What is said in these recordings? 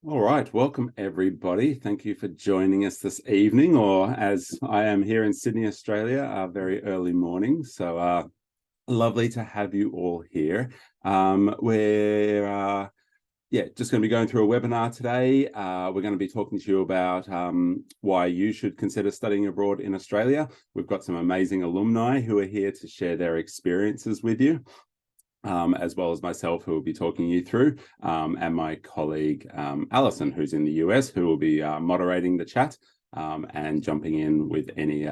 All right, welcome everybody. Thank you for joining us this evening, or as I am here in Sydney, Australia, very early morning. So lovely to have you all here. We're just going to be going through a webinar today. We're going to be talking to you about why you should consider studying abroad in Australia. We've got some amazing alumni who are here to share their experiences with you. As well as myself, who will be talking you through, and my colleague Alison, who's in the US, who will be moderating the chat and jumping in with any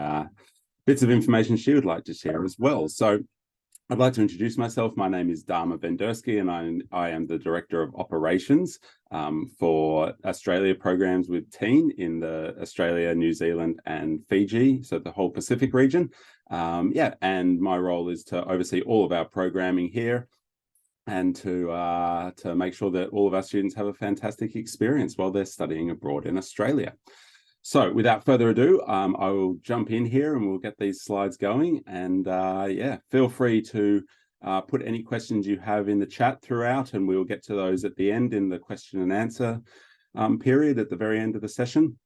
bits of information she would like to share as well. So I'd like to introduce myself. My name is Dharma Vendersky, and I am the Director of Operations for Australia programs with TEEN in the Australia, New Zealand and Fiji, so the whole Pacific region. And my role is to oversee all of our programming here and to make sure that all of our students have a fantastic experience while they're studying abroad in Australia. So without further ado, I will jump in here and we'll get these slides going. And feel free to put any questions you have in the chat throughout, and we'll get to those at the end in the question and answer period at the very end of the session.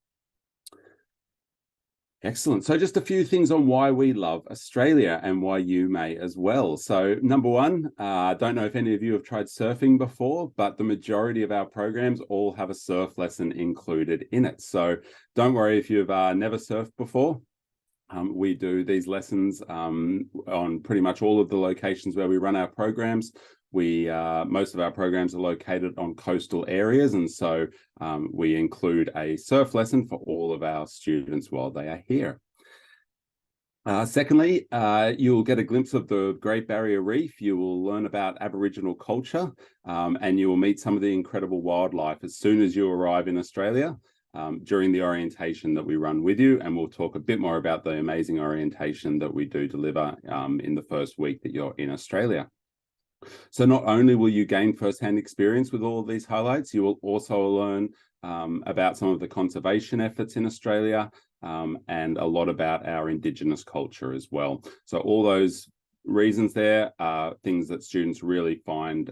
Excellent. So just a few things on why we love Australia and why you may as well. So number one, I don't know if any of you have tried surfing before, but the majority of our programs all have a surf lesson included in it. So don't worry if you've never surfed before. We do these lessons on pretty much all of the locations where we run our programs. Most of our programs are located on coastal areas, and so we include a surf lesson for all of our students while they are here. Secondly, you'll get a glimpse of the Great Barrier Reef. You will learn about Aboriginal culture, and you will meet some of the incredible wildlife as soon as you arrive in Australia during the orientation that we run with you. And we'll talk a bit more about the amazing orientation that we do deliver in the first week that you're in Australia. So not only will you gain firsthand experience with all of these highlights, you will also learn about some of the conservation efforts in Australia and a lot about our Indigenous culture as well. So all those reasons there are things that students really find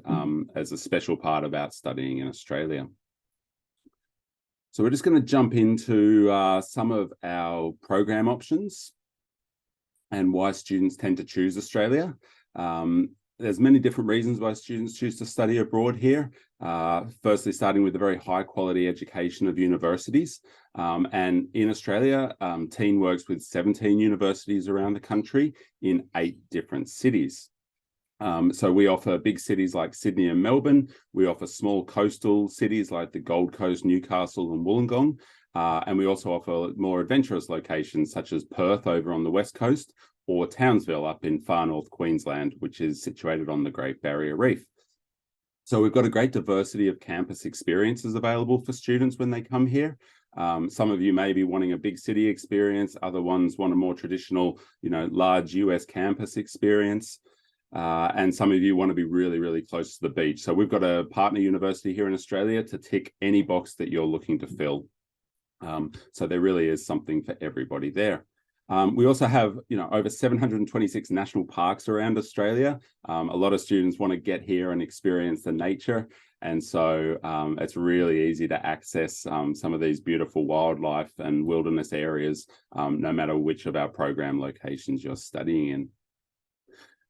as a special part about studying in Australia. So we're just going to jump into some of our program options and why students tend to choose Australia. There's many different reasons why students choose to study abroad here. Firstly, starting with the very high quality education of universities. And in Australia, TEEN works with 17 universities around the country in 8 different cities. So we offer big cities like Sydney and Melbourne. We offer small coastal cities like the Gold Coast, Newcastle and Wollongong. And we also offer more adventurous locations such as Perth over on the west coast, or Townsville up in far north Queensland, which is situated on the Great Barrier Reef. So we've got a great diversity of campus experiences available for students when they come here. Some of you may be wanting a big city experience. Other ones want a more traditional, large US campus experience. And some of you want to be really, really close to the beach. So we've got a partner university here in Australia to tick any box that you're looking to fill. So there really is something for everybody there. We also have, over 726 national parks around Australia. A lot of students want to get here and experience the nature. And so it's really easy to access some of these beautiful wildlife and wilderness areas, no matter which of our program locations you're studying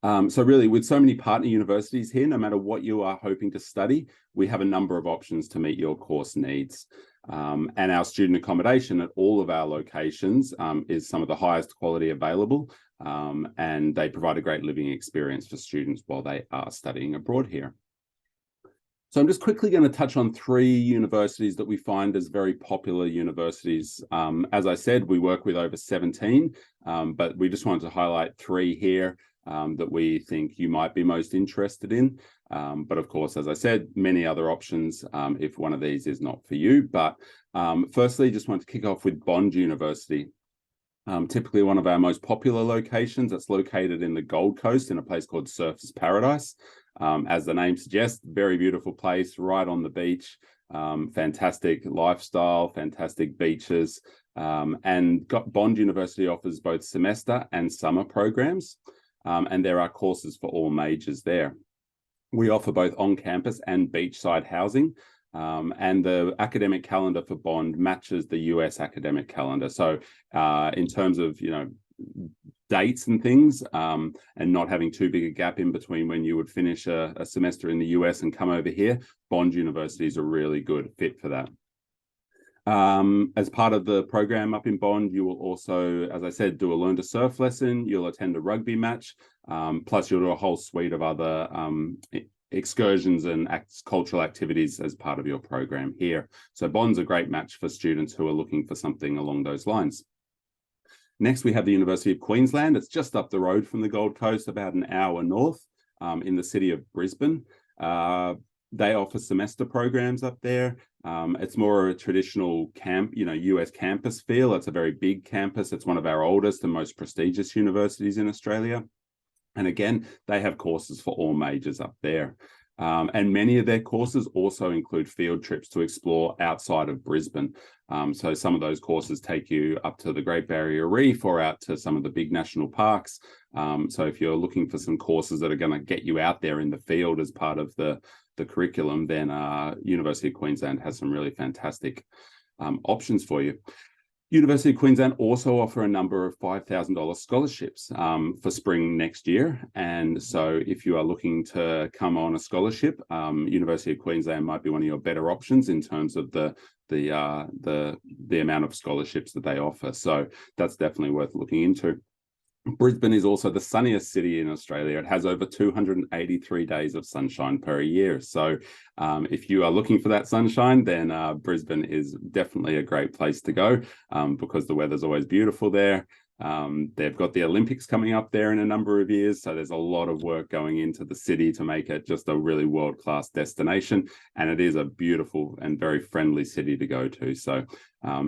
in. So really, with so many partner universities here, no matter what you are hoping to study, we have a number of options to meet your course needs. And our student accommodation at all of our locations is some of the highest quality available, and they provide a great living experience for students while they are studying abroad here. So I'm just quickly going to touch on 3 universities that we find as very popular universities. As I said, we work with over 17, but we just wanted to highlight 3 here that we think you might be most interested in. But of course, as I said, many other options if one of these is not for you. But firstly, just want to kick off with Bond University. Typically one of our most popular locations. It's located in the Gold Coast in a place called Surfers Paradise. As the name suggests, very beautiful place right on the beach. Fantastic lifestyle, fantastic beaches. And Bond University offers both semester and summer programs. And there are courses for all majors there. We offer both on-campus and beachside housing. And the academic calendar for Bond matches the US academic calendar. So in terms of, dates and things, and not having too big a gap in between when you would finish a semester in the US and come over here, Bond University is a really good fit for that. As part of the program up in Bond, you will also, as I said, do a learn to surf lesson. You'll attend a rugby match, plus you'll do a whole suite of other excursions and cultural activities as part of your program here. So Bond's a great match for students who are looking for something along those lines. Next, we have the University of Queensland. It's just up the road from the Gold Coast, about an hour north, in the city of Brisbane. They offer semester programs up there. It's more a traditional US campus feel. It's a very big campus. It's one of our oldest and most prestigious universities in Australia. And again, they have courses for all majors up there. And many of their courses also include field trips to explore outside of Brisbane. So some of those courses take you up to the Great Barrier Reef or out to some of the big national parks. So if you're looking for some courses that are going to get you out there in the field as part of the curriculum, then University of Queensland has some really fantastic options for you. University of Queensland also offer a number of $5,000 scholarships for spring next year. And so if you are looking to come on a scholarship, University of Queensland might be one of your better options in terms of the amount of scholarships that they offer. So that's definitely worth looking into. Brisbane is also the sunniest city in Australia. It has over 283 days of sunshine per year. So if you are looking for that sunshine, then Brisbane is definitely a great place to go because the weather's always beautiful there. They've got the Olympics coming up there in a number of years. So there's a lot of work going into the city to make it just a really world-class destination. And it is a beautiful and very friendly city to go to. So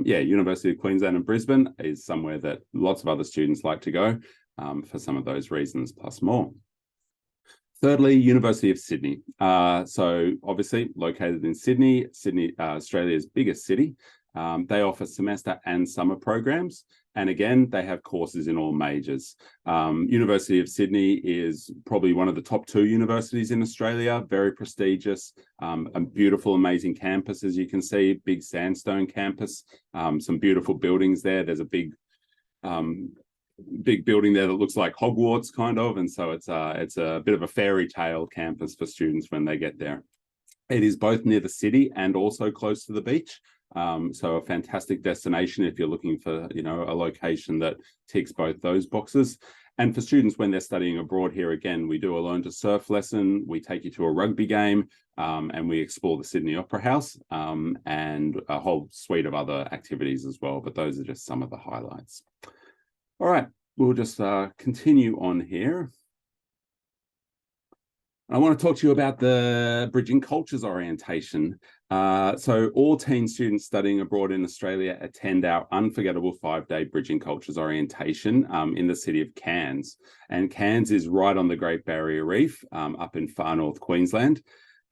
University of Queensland and Brisbane is somewhere that lots of other students like to go for some of those reasons plus more. Thirdly, University of Sydney. So obviously located in Sydney, Australia's biggest city. They offer semester and summer programs. And again, they have courses in all majors. University of Sydney is probably one of the top 2 universities in Australia, very prestigious, a beautiful, amazing campus, as you can see, big sandstone campus, some beautiful buildings there. There's a big building there that looks like Hogwarts kind of. And so it's a bit of a fairy tale campus for students when they get there. It is both near the city and also close to the beach. So a fantastic destination if you're looking for, a location that ticks both those boxes. And for students when they're studying abroad here, again, we do a learn to surf lesson. We take you to a rugby game and we explore the Sydney Opera House and a whole suite of other activities as well. But those are just some of the highlights. All right, we'll just continue on here. I want to talk to you about the Bridging Cultures orientation. So all teen students studying abroad in Australia attend our unforgettable 5-day Bridging Cultures orientation in the city of Cairns. And Cairns is right on the Great Barrier Reef up in far north Queensland.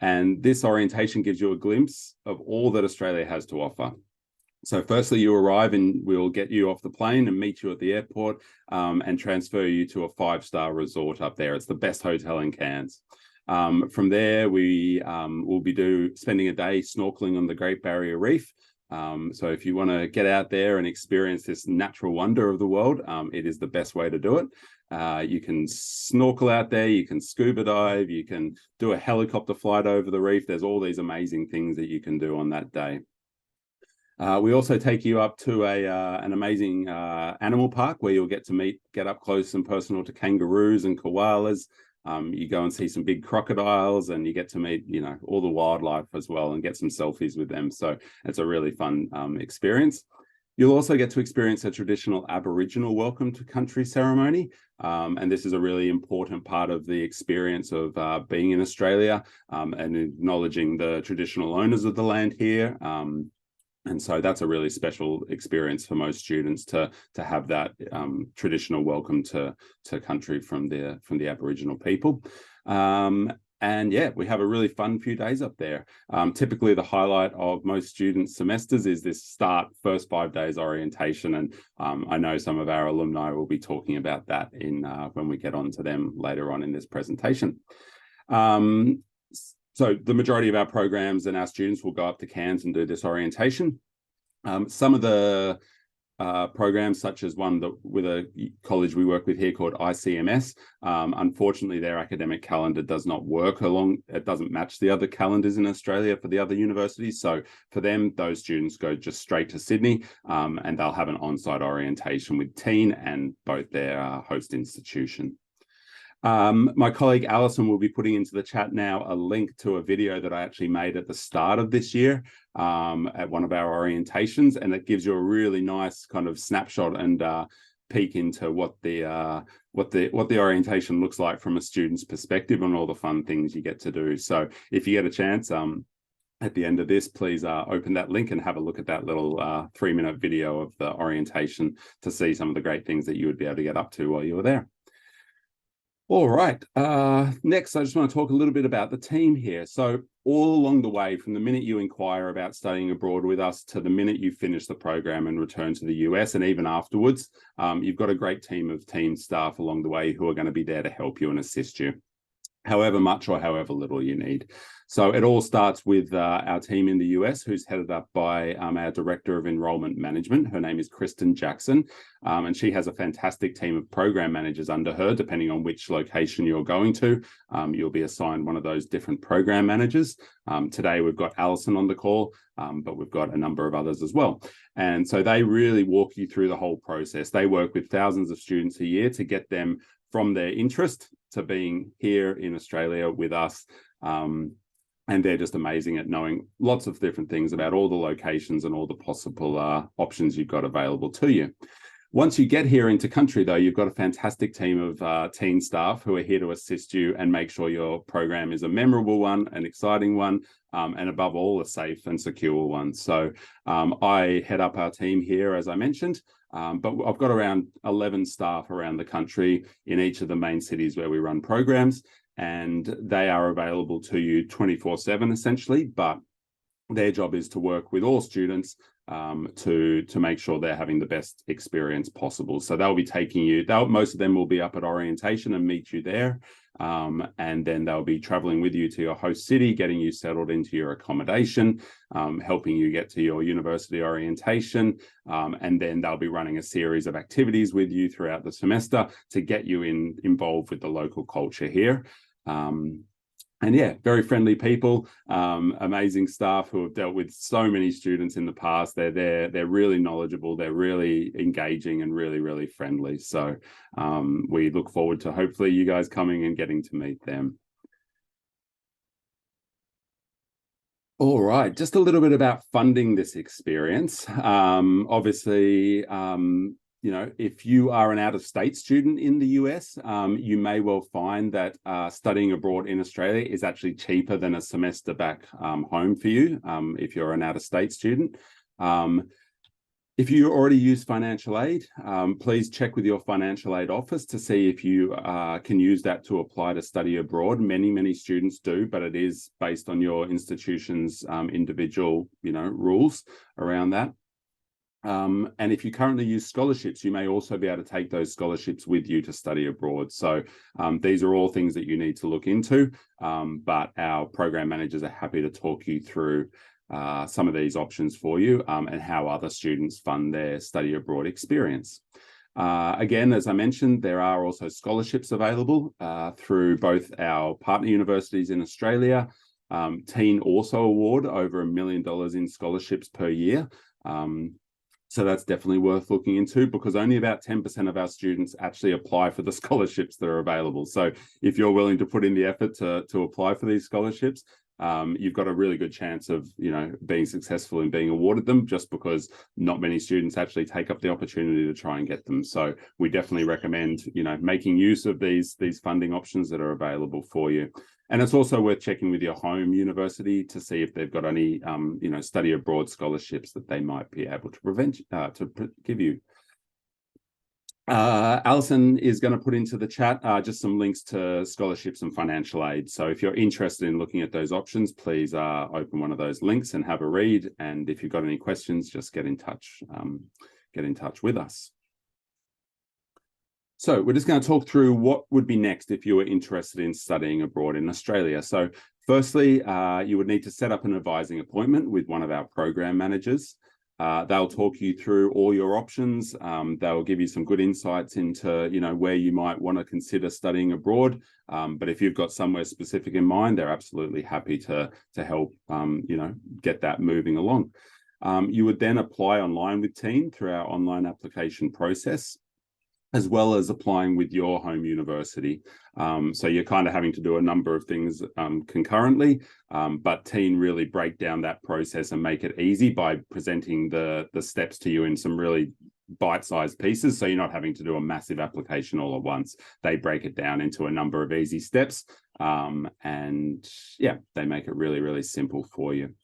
And this orientation gives you a glimpse of all that Australia has to offer. So firstly, you arrive and we'll get you off the plane and meet you at the airport and transfer you to a 5-star resort up there. It's the best hotel in Cairns. From there, we will be spending a day snorkeling on the Great Barrier Reef. So if you want to get out there and experience this natural wonder of the world, it is the best way to do it. You can snorkel out there, you can scuba dive, you can do a helicopter flight over the reef. There's all these amazing things that you can do on that day. We also take you up to an amazing animal park where you'll get up close and personal to kangaroos and koalas. You go and see some big crocodiles and you get to meet, all the wildlife as well and get some selfies with them. So it's a really fun experience. You'll also get to experience a traditional Aboriginal welcome to country ceremony. And this is a really important part of the experience of being in Australia and acknowledging the traditional owners of the land here. And so that's a really special experience for most students to have that traditional welcome to country from the Aboriginal people. And yeah, we have a really fun few days up there. Typically, the highlight of most students' semesters is this first 5 days orientation. And I know some of our alumni will be talking about that when we get on to them later on in this presentation. So the majority of our programs and our students will go up to Cairns and do this orientation. Some of the programs, such as one that with a college we work with here called ICMS, unfortunately their academic calendar does not work along, it doesn't match the other calendars in Australia for the other universities. So for them, those students go just straight to Sydney, and they'll have an on-site orientation with Teen and both their host institution. My colleague Alison will be putting into the chat now a link to a video that I actually made at the start of this year at one of our orientations, and it gives you a really nice kind of snapshot and peek into what the orientation looks like from a student's perspective and all the fun things you get to do. So if you get a chance, at the end of this, please open that link and have a look at that little 3-minute video of the orientation to see some of the great things that you would be able to get up to while you were there. All right, next I just want to talk a little bit about the team here. So all along the way, from the minute you inquire about studying abroad with us to the minute you finish the program and return to the US, and even afterwards, you've got a great team of team staff along the way who are going to be there to help you and assist you, however much or however little you need. So it all starts with our team in the US, who's headed up by our Director of Enrollment Management. Her name is Kristen Jackson, and she has a fantastic team of program managers under her. Depending on which location you're going to, you'll be assigned one of those different program managers. Today we've got Alison on the call, but we've got a number of others as well. And so they really walk you through the whole process. They work with thousands of students a year to get them from their interest to being here in Australia with us. And they're just amazing at knowing lots of different things about all the locations and all the possible options you've got available to you. Once you get here into country, though, you've got a fantastic team of teen staff who are here to assist you and make sure your program is a memorable one, an exciting one, and above all, a safe and secure one. So I head up our team here, as I mentioned, but I've got around 11 staff around the country in each of the main cities where we run programs, and they are available to you 24/7 essentially, but their job is to work with all students to make sure they're having the best experience possible. So they'll be taking you, most of them will be up at orientation and meet you there. And then they'll be traveling with you to your host city, getting you settled into your accommodation, helping you get to your university orientation. And then they'll be running a series of activities with you throughout the semester to get you involved with the local culture here. And yeah, very friendly people, amazing staff who have dealt with so many students in the past. They're really knowledgeable, they're really engaging and really, really friendly. So we look forward to hopefully you guys coming and getting to meet them. All right, just a little bit about funding this experience. Obviously, you know, if you are an out-of-state student in the US, you may well find that studying abroad in Australia is actually cheaper than a semester back home for you if you're an out-of-state student. If you already use financial aid, please check with your financial aid office to see if you can use that to apply to study abroad. Many students do, but it is based on your institution's individual, rules around that. And if you currently use scholarships, you may also be able to take those scholarships with you to study abroad. So these are all things that you need to look into, but our program managers are happy to talk you through some of these options for you and how other students fund their study abroad experience. Again, as I mentioned, there are also scholarships available through both our partner universities in Australia. Teen also award over $1 million in scholarships per year. So that's definitely worth looking into, because only about 10% of our students actually apply for the scholarships that are available. So if you're willing to put in the effort to apply for these scholarships, you've got a really good chance of, being successful in being awarded them, just because not many students actually take up the opportunity to try and get them. So we definitely recommend, making use of these funding options that are available for you. And it's also worth checking with your home university to see if they've got any, study abroad scholarships that they might be able to give you. Alison is going to put into the chat just some links to scholarships and financial aid. So if you're interested in looking at those options, please open one of those links and have a read. And if you've got any questions, just get in touch with us. So we're just going to talk through what would be next if you were interested in studying abroad in Australia. So firstly, you would need to set up an advising appointment with one of our program managers. They'll talk you through all your options. They'll give you some good insights into, where you might want to consider studying abroad. But if you've got somewhere specific in mind, they're absolutely happy to help, get that moving along. You would then apply online with Teen through our online application process, as well as applying with your home university. So you're kind of having to do a number of things concurrently, but Teen really break down that process and make it easy by presenting the steps to you in some really bite-sized pieces. So you're not having to do a massive application all at once. They break it down into a number of easy steps. And yeah, they make it really, really simple for you.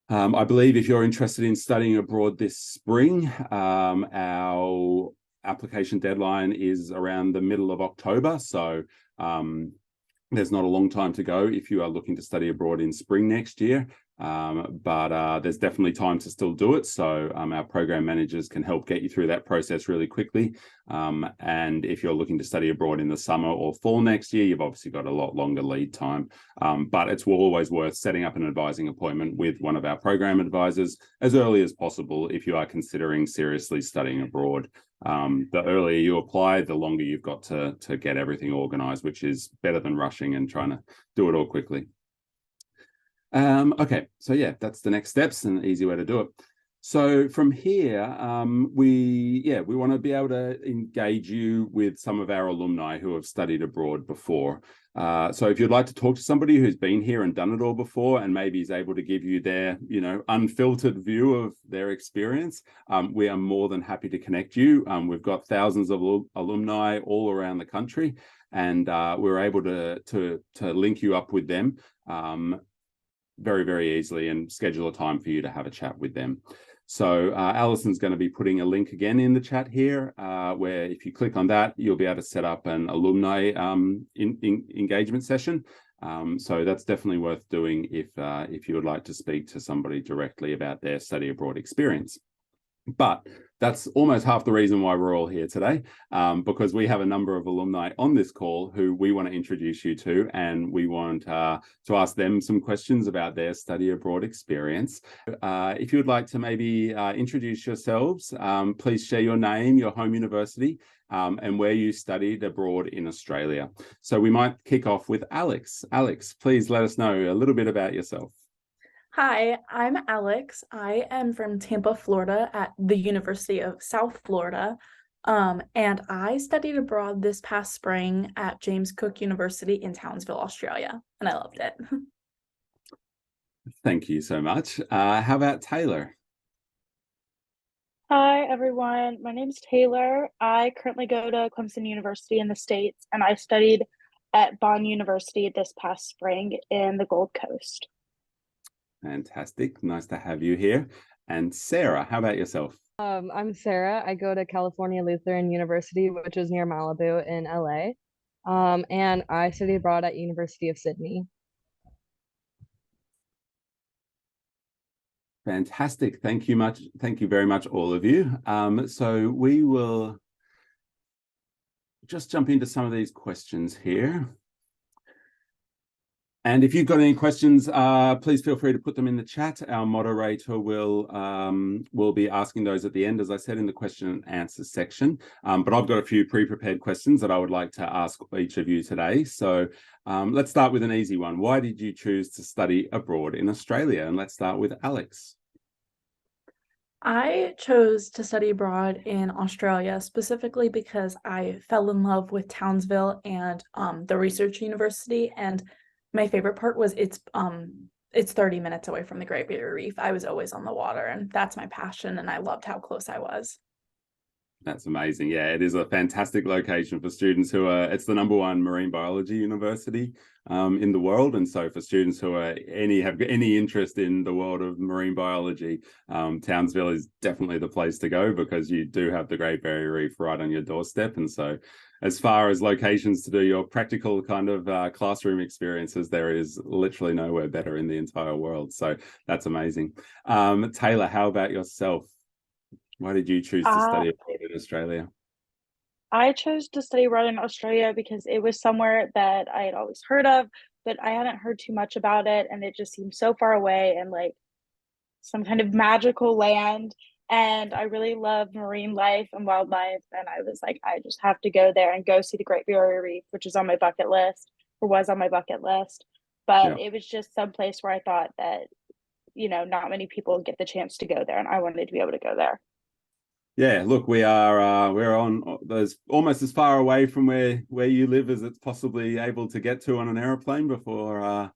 I believe if you're interested in studying abroad this spring, our application deadline is around the middle of October. So there's not a long time to go if you are looking to study abroad in spring next year. But there's definitely time to still do it. So our program managers can help get you through that process really quickly. And if you're looking to study abroad in the summer or fall next year, you've obviously got a lot longer lead time. But it's always worth setting up an advising appointment with one of our program advisors as early as possible if you are considering seriously studying abroad. The earlier you apply, the longer you've got to get everything organized, which is better than rushing and trying to do it all quickly. Okay, so yeah, that's the next steps and an easy way to do it. So from here, we want to be able to engage you with some of our alumni who have studied abroad before. So if you'd like to talk to somebody who's been here and done it all before and maybe is able to give you their, unfiltered view of their experience, we are more than happy to connect you. We've got thousands of alumni all around the country, and we're able to link you up with them very, very easily and schedule a time for you to have a chat with them. So Alison's going to be putting a link again in the chat here, where if you click on that, you'll be able to set up an alumni engagement session. So that's definitely worth doing if you would like to speak to somebody directly about their study abroad experience. But that's almost half the reason why we're all here today, because we have a number of alumni on this call who we want to introduce you to, and we want to ask them some questions about their study abroad experience. If you would like to maybe introduce yourselves, please share your name, your home university, and where you studied abroad in Australia. So we might kick off with Alex. Alex, please let us know a little bit about yourself. Hi, I'm Alex. I am from Tampa, Florida at the University of South Florida. And I studied abroad this past spring at James Cook University in Townsville, Australia, and I loved it. Thank you so much. How about Taylor? Hi, everyone. My name's Taylor. I currently go to Clemson University in the States, and I studied at Bond University this past spring in the Gold Coast. Fantastic. Nice to have you here. And Sarah, how about yourself? I'm Sarah. I go to California Lutheran University, which is near Malibu in LA. And I study abroad at University of Sydney. Fantastic. Thank you much. Thank you very much, all of you. So we will just jump into some of these questions here. And if you've got any questions, please feel free to put them in the chat. Our moderator will be asking those at the end, as I said, in the question and answer section. But I've got a few pre-prepared questions that I would like to ask each of you today. So let's start with an easy one. Why did you choose to study abroad in Australia? And let's start with Alex. I chose to study abroad in Australia specifically because I fell in love with Townsville and the research university, and my favorite part was it's 30 minutes away from the Great Barrier Reef. I was always on the water, and that's my passion, and I loved how close I was. That's amazing. Yeah, it is a fantastic location for students who it's the #1 marine biology university in the world. And so for students who have any interest in the world of marine biology, Townsville is definitely the place to go, because you do have the Great Barrier Reef right on your doorstep. And so as far as locations to do your practical kind of classroom experiences, there is literally nowhere better in the entire world. So that's amazing. Taylor, how about yourself? Why did you choose to study abroad in Australia? I chose to study abroad in Australia because it was somewhere that I had always heard of, but I hadn't heard too much about it, and it just seemed so far away and like some kind of magical land. And I really love marine life and wildlife. And I was like, I just have to go there and go see the Great Barrier Reef, which is on my bucket list or was on my bucket list. But Yeah. it was just some place where I thought that, not many people get the chance to go there. And I wanted to be able to go there. Yeah, look, we're on there's almost as far away from where you live as it's possibly able to get to on an airplane before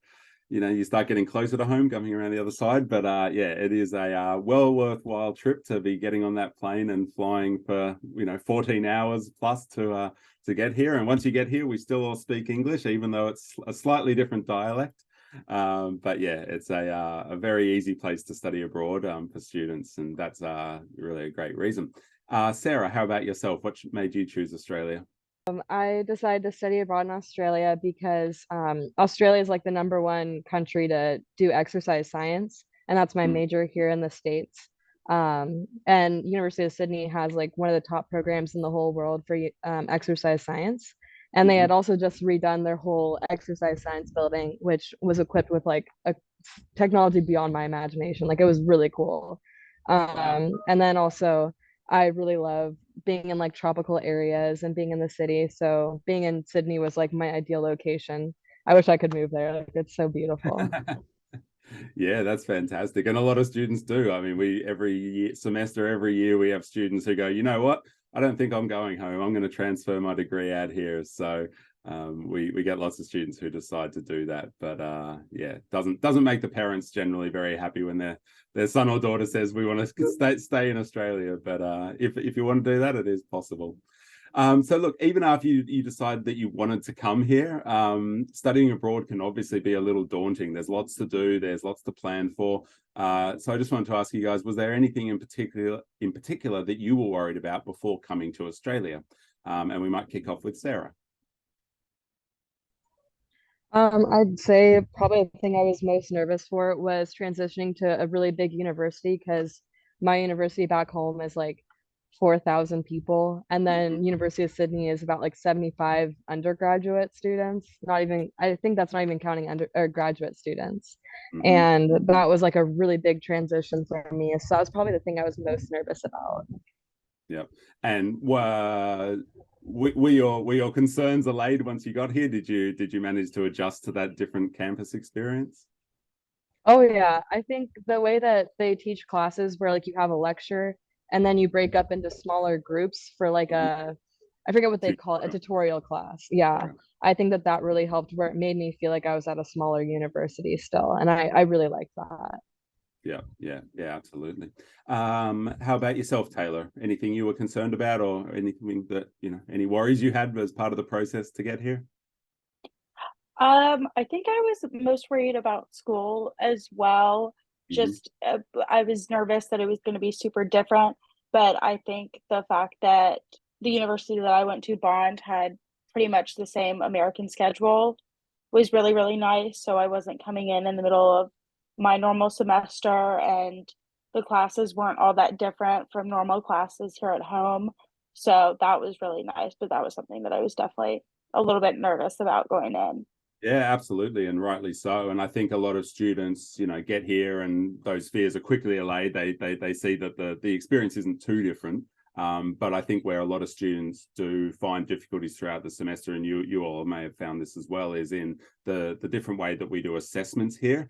you start getting closer to home, coming around the other side. But yeah, it is a well worthwhile trip to be getting on that plane and flying for 14 hours plus to get here. And once you get here, we still all speak English, even though it's a slightly different dialect. But yeah, it's a very easy place to study abroad for students, and that's really a great reason. Sarah, how about yourself? What made you choose Australia? I decided to study abroad in Australia because Australia is like the #1 country to do exercise science, and that's my Mm. major here in the States. And University of Sydney has like one of the top programs in the whole world for exercise science. And they had also just redone their whole exercise science building, which was equipped with like a technology beyond my imagination. Like it was really cool. Wow. And then also I really love being in like tropical areas and being in the city. So being in Sydney was like my ideal location. I wish I could move there. Like it's so beautiful. Yeah, that's fantastic. And a lot of students do. I mean, every year we have students who go, you know what? I don't think I'm going home. I'm going to transfer my degree out here. So we get lots of students who decide to do that. But yeah, doesn't make the parents generally very happy when their son or daughter says we want to stay in Australia. But if you want to do that, it is possible. So look, even after you decided that you wanted to come here, studying abroad can obviously be a little daunting. There's lots to do, there's lots to plan for. So I just wanted to ask you guys, was there anything in particular that you were worried about before coming to Australia? And we might kick off with Sarah. I'd say probably the thing I was most nervous for was transitioning to a really big university because my university back home is like 4,000 people, and then University of Sydney is about like 75 undergraduate students. Not even, I think that's not even counting under or graduate students. Mm-hmm. And that was like a really big transition for me. So that was probably the thing I was most nervous about. Yeah. And were your concerns allayed once you got here? Did you manage to adjust to that different campus experience? Oh yeah, I think the way that they teach classes where like you have a lecture and then you break up into smaller groups for like I forget what they call it, a tutorial class. Yeah. Right. I think that that really helped where it made me feel like I was at a smaller university still, and I really liked that. Yeah, absolutely. How about yourself, Taylor? Anything you were concerned about, or anything that, any worries you had as part of the process to get here? I think I was most worried about school as well. Mm-hmm. Just I was nervous that it was going to be super different, but I think the fact that the university that I went to, Bond, had pretty much the same American schedule was really, really nice. So I wasn't coming in the middle of my normal semester, and the classes weren't all that different from normal classes here at home. So that was really nice, but that was something that I was definitely a little bit nervous about going in. Yeah, absolutely, and rightly so. And I think a lot of students, get here and those fears are quickly allayed. They see that the experience isn't too different. But I think where a lot of students do find difficulties throughout the semester, and you all may have found this as well, is in the different way that we do assessments here.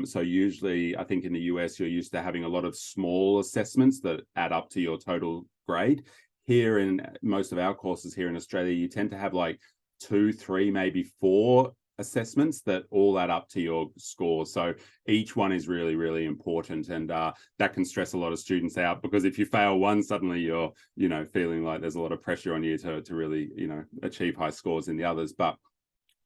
So usually, I think in the US, you're used to having a lot of small assessments that add up to your total grade. Here in most of our courses here in Australia, you tend to have like 2, 3, maybe 4 assessments that all add up to your score. So each one is really, really important, and that can stress a lot of students out, because if you fail one, suddenly you're, feeling like there's a lot of pressure on you to really, achieve high scores in the others. But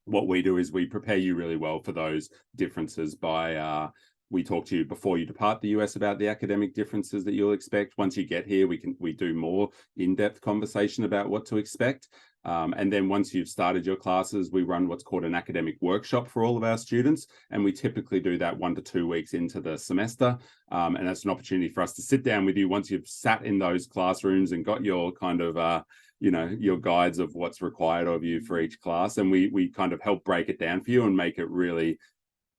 what we do is we prepare you really well for those differences by we talk to you before you depart the US about the academic differences that you'll expect. Once you get here, we do more in-depth conversation about what to expect. And then once you've started your classes, we run what's called an academic workshop for all of our students. And we typically do that 1 to 2 weeks into the semester. And that's an opportunity for us to sit down with you once you've sat in those classrooms and got your kind of, your guides of what's required of you for each class. And we kind of help break it down for you and make it really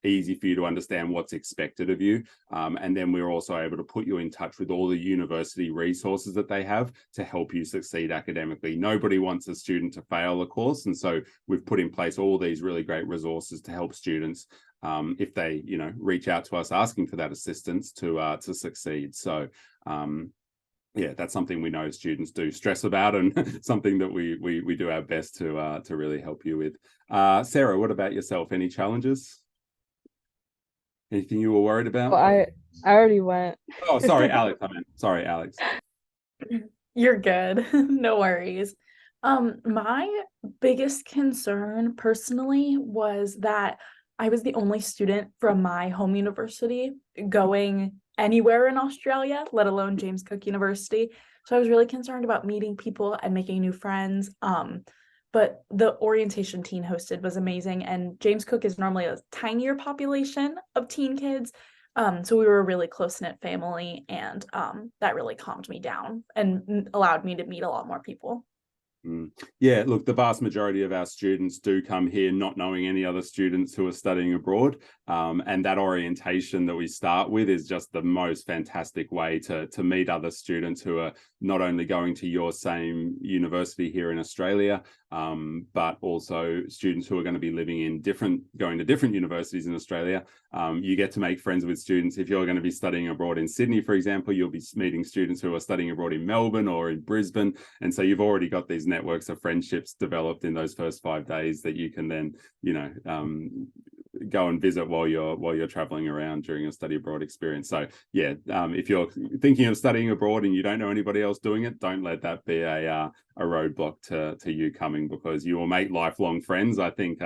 easy for you to understand what's expected of you. And then we're also able to put you in touch with all the university resources that they have to help you succeed academically. Nobody wants a student to fail a course. And so we've put in place all these really great resources to help students if they, reach out to us asking for that assistance to succeed. So yeah, that's something we know students do stress about, and something that we do our best to really help you with. Sarah, what about yourself? Any challenges? Anything you were worried about? Well, I already went. Oh, sorry, Alex. Sorry, Alex. You're good. No worries. My biggest concern personally was that I was the only student from my home university going anywhere in Australia, let alone James Cook University. So I was really concerned about meeting people and making new friends. But the orientation teen hosted was amazing, and James Cook is normally a tinier population of teen kids. So we were a really close-knit family, and that really calmed me down and allowed me to meet a lot more people. Yeah, look, the vast majority of our students do come here not knowing any other students who are studying abroad. And that orientation that we start with is just the most fantastic way to meet other students who are not only going to your same university here in Australia, but also students who are going to be going to different universities in Australia. You get to make friends with students. If you're going to be studying abroad in Sydney, for example, you'll be meeting students who are studying abroad in Melbourne or in Brisbane. And so you've already got these networks of friendships developed in those first 5 days that you can then, go and visit while you're traveling around during your study abroad experience. So yeah, if you're thinking of studying abroad and you don't know anybody else doing it, don't let that be a roadblock to you coming, because you will make lifelong friends. I think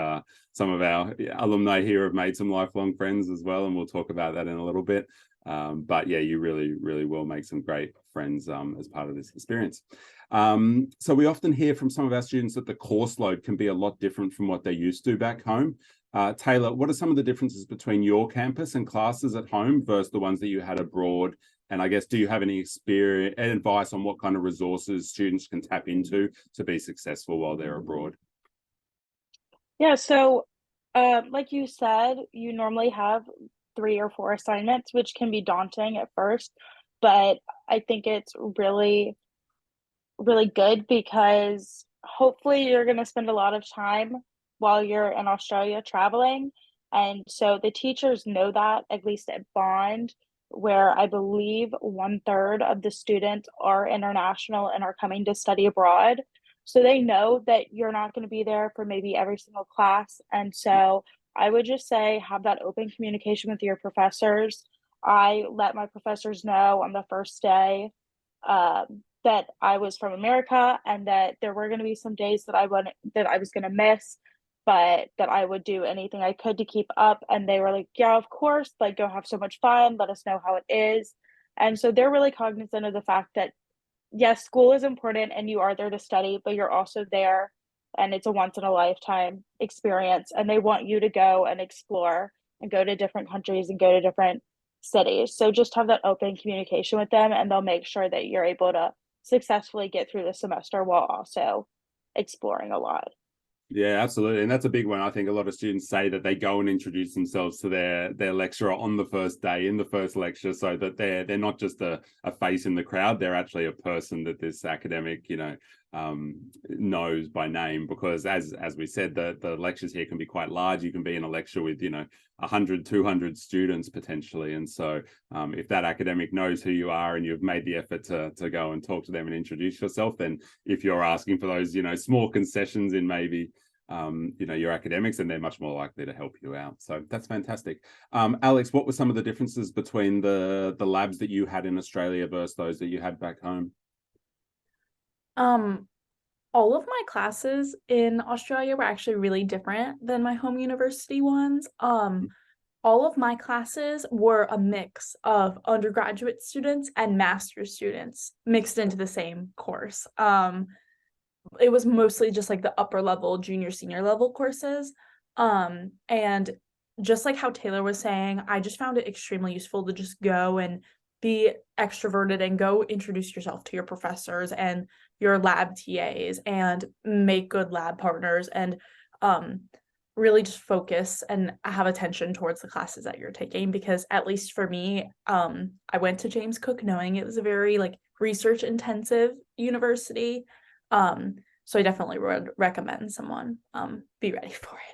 some of our alumni here have made some lifelong friends as well, and we'll talk about that in a little bit. But yeah, you really, really will make some great friends as part of this experience. So we often hear from some of our students that the course load can be a lot different from what they used to back home. Taylor, what are some of the differences between your campus and classes at home versus the ones that you had abroad? And I guess, do you have any advice on what kind of resources students can tap into to be successful while they're abroad? Yeah, so like you said, you normally have 3 or 4 assignments, which can be daunting at first, but I think it's really, really good because hopefully you're going to spend a lot of time while you're in Australia traveling. And so the teachers know that, at least at Bond, where I believe 1/3 of the students are international and are coming to study abroad. So they know that you're not going to be there for maybe every single class. And so I would just say have that open communication with your professors. I let my professors know on the first day that I was from America and that there were going to be some days that I was going to miss, but that I would do anything I could to keep up. And they were like, yeah, of course, like go have so much fun. Let us know how it is. And so they're really cognizant of the fact that, yes, school is important and you are there to study, but you're also there and it's a once in a lifetime experience. And they want you to go and explore and go to different countries and go to different cities. So just have that open communication with them and they'll make sure that you're able to successfully get through the semester while also exploring a lot. Yeah, absolutely. And that's a big one. I think a lot of students say that they go and introduce themselves to their lecturer on the first day in the first lecture, so that they're not just a face in the crowd. They're actually a person that this academic, knows by name, because as we said, the lectures here can be quite large. You can be in a lecture with, 100, 200 students potentially. And so if that academic knows who you are and you've made the effort to go and talk to them and introduce yourself, then if you're asking for those, small concessions in maybe, your academics, and they're much more likely to help you out. So that's fantastic. Alex, what were some of the differences between the labs that you had in Australia versus those that you had back home? All of my classes in Australia were actually really different than my home university ones. All of my classes were a mix of undergraduate students and master's students mixed into the same course. it was mostly just like the upper level, junior, senior level courses. And just like how Taylor was saying, I just found it extremely useful to just go and be extroverted and go introduce yourself to your professors and your lab TAs and make good lab partners and really just focus and have attention towards the classes that you're taking, because at least for me, I went to James Cook knowing it was a very like research intensive university. So I definitely would recommend someone be ready for it.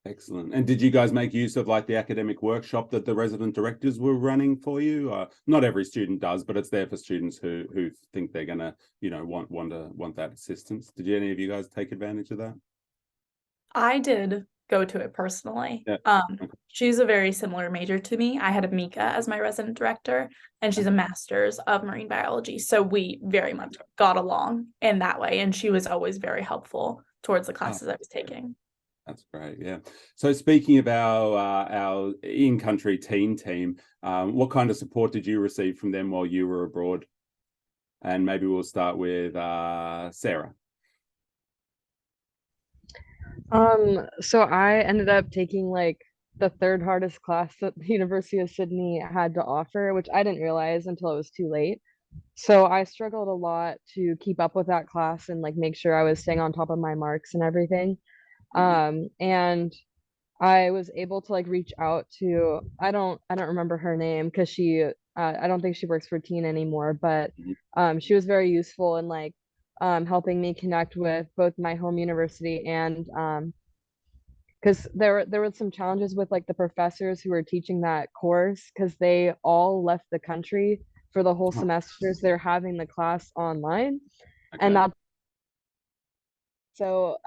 Excellent. And did you guys make use of like the academic workshop that the resident directors were running for you? Not every student does, but it's there for students who think they're gonna, you know, want that assistance. Did any of you guys take advantage of that? I did go to it personally. Yeah. She's a very similar major to me. I had Amika as my resident director, and she's a master's of marine biology. So we very much got along in that way, and she was always very helpful towards the classes I was taking. That's great. Yeah. So speaking about our in-country team, what kind of support did you receive from them while you were abroad? And maybe we'll start with Sarah. So I ended up taking like the third hardest class that the University of Sydney had to offer, which I didn't realize until it was too late. So I struggled a lot to keep up with that class and like make sure I was staying on top of my marks and everything. And I was able to like reach out to, I don't remember her name because she I don't think she works for Teen anymore, but she was very useful in like helping me connect with both my home university and because there were some challenges with like the professors who were teaching that course because they all left the country for the whole semesters. They're having the class online. And that so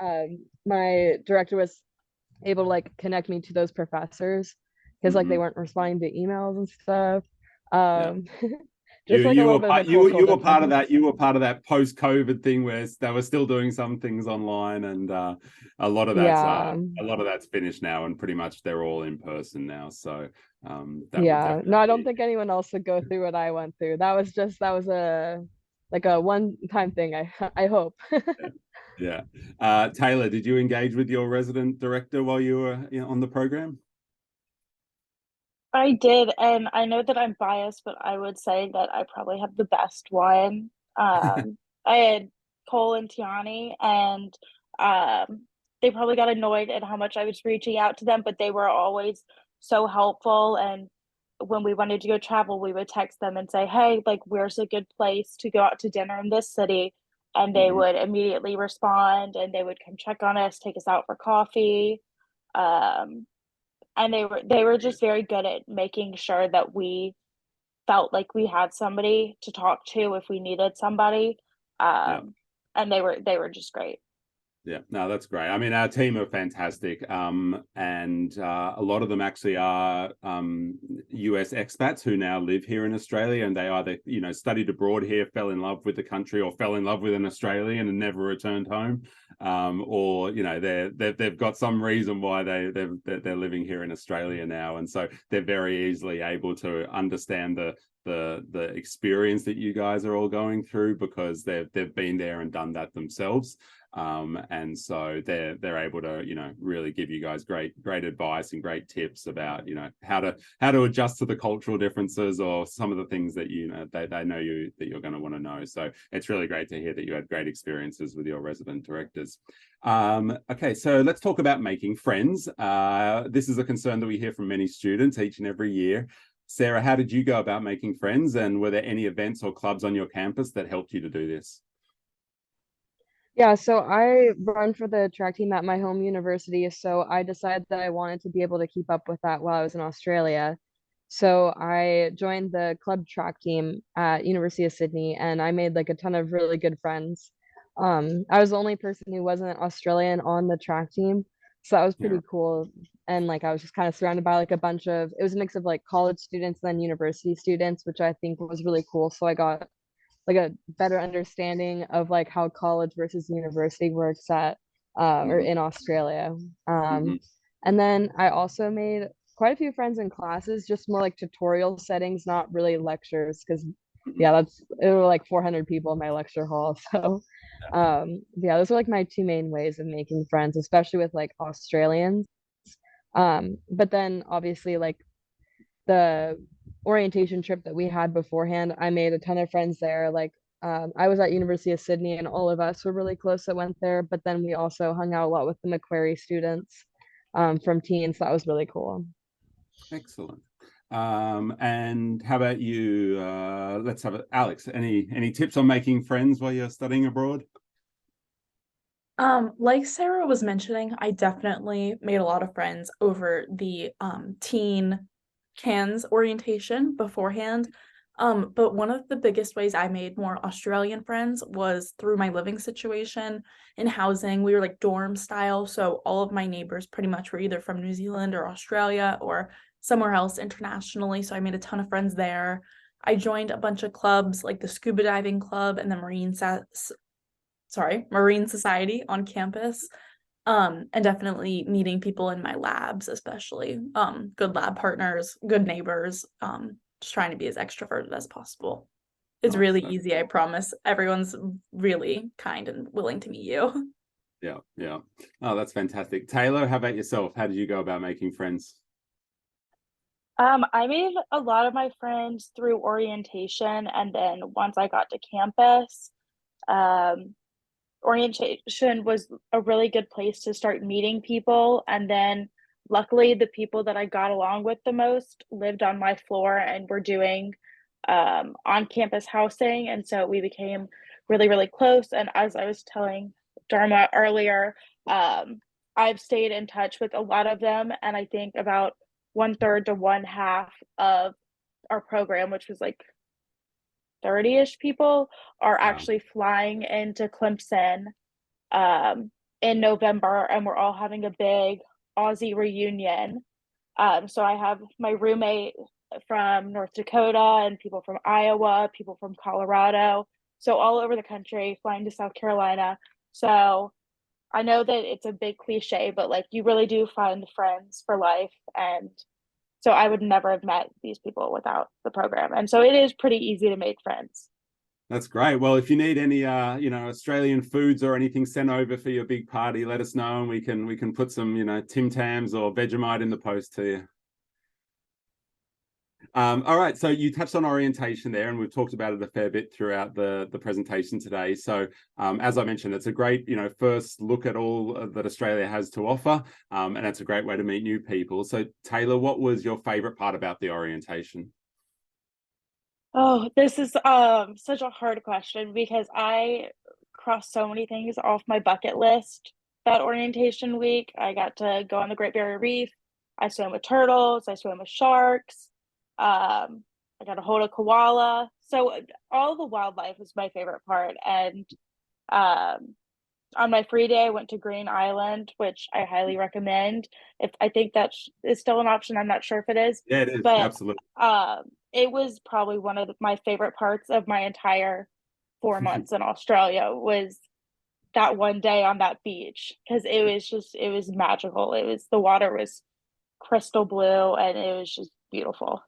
my director was able to like connect me to those professors because like they weren't responding to emails and stuff. Just like a little bit of a you were part of difference. that. You were part of that post-COVID thing where they were still doing some things online, and a lot of that's finished now, and pretty much they're all in person now. So no, I don't think anyone else would go through what I went through. That was a like a one-time thing. I hope. Yeah. Taylor, did you engage with your resident director while you were on the program? I did, and I know that I'm biased, but I would say that I probably have the best one. I had Cole and Tiani, and they probably got annoyed at how much I was reaching out to them, but they were always so helpful. And when we wanted to go travel, we would text them and say, "Hey, like, where's a good place to go out to dinner in this city?" And they would immediately respond, and they would come check on us, take us out for coffee. And they were just very good at making sure that we felt like we had somebody to talk to if we needed somebody. And they were just great. Yeah, no, that's great. I mean, our team are fantastic, and a lot of them actually are US expats who now live here in Australia, and they either studied abroad here, fell in love with the country, or fell in love with an Australian and never returned home, or they've got some reason why they're living here in Australia now, and so they're very easily able to understand the experience that you guys are all going through because they've been there and done that themselves. And so they're able to really give you guys great advice and great tips about how to adjust to the cultural differences or some of the things that they know that you're going to want to know. So it's really great to hear that you had great experiences with your resident directors. Okay, so let's talk about making friends. This is a concern that we hear from many students each and every year. Sarah, how did you go about making friends, and were there any events or clubs on your campus that helped you to do this? Yeah, so I run for the track team at my home university, so I decided that I wanted to be able to keep up with that while I was in Australia. So I joined the club track team at University of Sydney, and I made like a ton of really good friends. I was the only person who wasn't Australian on the track team, so that was pretty cool. And like I was just kind of surrounded by like it was a mix of like college students and then university students, which I think was really cool. So I got like a better understanding of like how college versus university works at or in Australia. And then I also made quite a few friends in classes, just more like tutorial settings, not really lectures, because yeah, it were like 400 people in my lecture hall. So yeah, those are like my two main ways of making friends, especially with like Australians. But then obviously like the orientation trip that we had beforehand, I made a ton of friends there. Like I was at University of Sydney and all of us were really close that went there, but then we also hung out a lot with the Macquarie students from teens. So that was really cool. Excellent. And how about you? Let's have it. Alex, any tips on making friends while you're studying abroad? Like Sarah was mentioning, I definitely made a lot of friends over the teen cans orientation beforehand. But one of the biggest ways I made more Australian friends was through my living situation in housing. We were like dorm style, so all of my neighbors pretty much were either from New Zealand or Australia or somewhere else internationally. So I made a ton of friends there. I joined a bunch of clubs like the scuba diving club and the Marine Society on campus. And definitely meeting people in my labs, especially good lab partners, good neighbors, just trying to be as extroverted as possible. It's Nice. really easy, I promise. Everyone's really kind and willing to meet you. Yeah, yeah. Oh, that's fantastic. Taylor, how about yourself? How did you go about making friends? I made a lot of my friends through orientation, and then once I got to campus, um, orientation was a really good place to start meeting people. And then luckily the people that I got along with the most lived on my floor and were doing on campus housing, and so we became really really close. And as I was telling Dharma earlier, I've stayed in touch with a lot of them, and I think about 1/3 to 1/2 of our program, which was like 30-ish people, are Wow. actually flying into Clemson in November, and we're all having a big Aussie reunion. So I have my roommate from North Dakota and people from Iowa, people from Colorado, so all over the country, flying to South Carolina. So I know that it's a big cliche, but like you really do find friends for life. And so I would never have met these people without the program. And so it is pretty easy to make friends. That's great. Well, if you need any Australian foods or anything sent over for your big party, let us know and we can put some, Tim Tams or Vegemite in the post to you. All right, so you touched on orientation there, and we've talked about it a fair bit throughout the presentation today. So as I mentioned, it's a great, first look at all that Australia has to offer, and it's a great way to meet new people. So Taylor, what was your favorite part about the orientation? Oh, this is such a hard question because I crossed so many things off my bucket list that orientation week. I got to go on the Great Barrier Reef. I swam with turtles, I swam with sharks. I got to hold a koala. So all the wildlife was my favorite part. And um on my free day, I went to Green Island, which I highly recommend. If I think that is still an option, I'm not sure if it is, Yeah, it is. but Absolutely. it was probably one of my favorite parts of my entire 4 months in Australia was that one day on that beach, because it was magical. The water was crystal blue and it was just beautiful.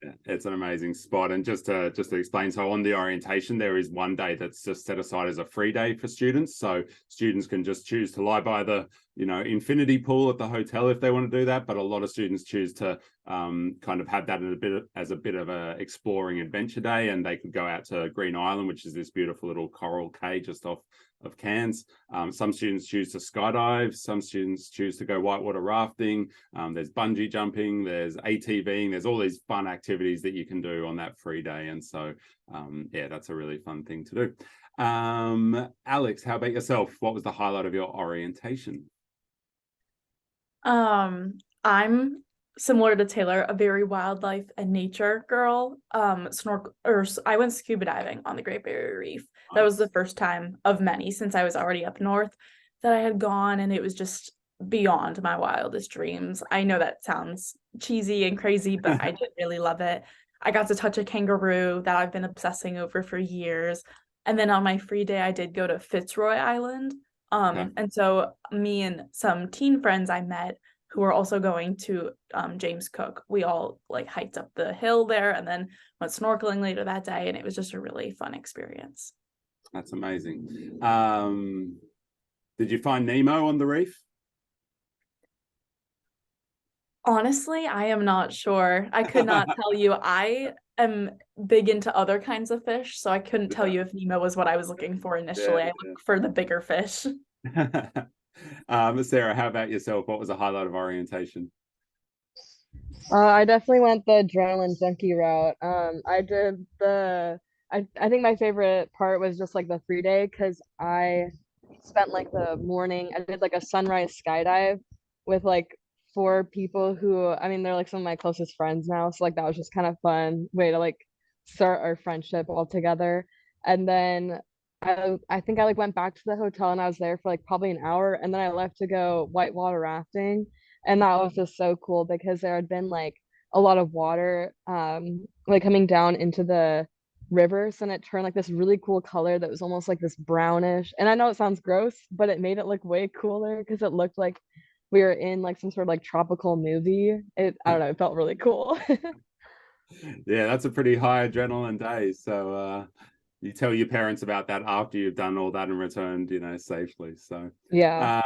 Yeah, it's an amazing spot. And just to explain, so on the orientation, there is one day that's just set aside as a free day for students. So students can just choose to lie by the infinity pool at the hotel if they want to do that. But a lot of students choose to kind of have that as a bit of a exploring adventure day, and they could go out to Green Island, which is this beautiful little coral cay just off of Cairns. Some students choose to skydive, some students choose to go whitewater rafting, there's bungee jumping, there's ATVing, there's all these fun activities that you can do on that free day. And so yeah, that's a really fun thing to do. Alex, how about yourself? What was the highlight of your orientation? I'm similar to Taylor, a very wildlife and nature girl. I went scuba diving on the Great Barrier Reef. That was the first time of many since I was already up north that I had gone, and it was just beyond my wildest dreams. I know that sounds cheesy and crazy, but I did really love it. I got to touch a kangaroo that I've been obsessing over for years. And then on my free day, I did go to Fitzroy Island. And so me and some teen friends I met who were also going to James Cook. We all like hiked up the hill there and then went snorkeling later that day, and it was just a really fun experience. That's amazing. Did you find Nemo on the reef? Honestly, I am not sure. I could not tell you. I am big into other kinds of fish, so I couldn't tell you if Nemo was what I was looking for initially. I look for the bigger fish. Sarah, how about yourself? What was the highlight of orientation? I definitely went the adrenaline junkie route. I did I think my favorite part was just like the 3 day because I spent like the morning. I did like a sunrise skydive with like four people who, I mean, they're like some of my closest friends now. So like that was just kind of fun way to like start our friendship all together. And then I think I like went back to the hotel and I was there for like probably an hour, and then I left to go whitewater rafting. And that was just so cool because there had been like a lot of water like coming down into the rivers, and it turned like this really cool color that was almost like this brownish. And I know it sounds gross, but it made it look way cooler because it looked like we were in like some sort of like tropical movie. I don't know, it felt really cool. Yeah, that's a pretty high adrenaline day. So you tell your parents about that after you've done all that and returned, safely. So Yeah.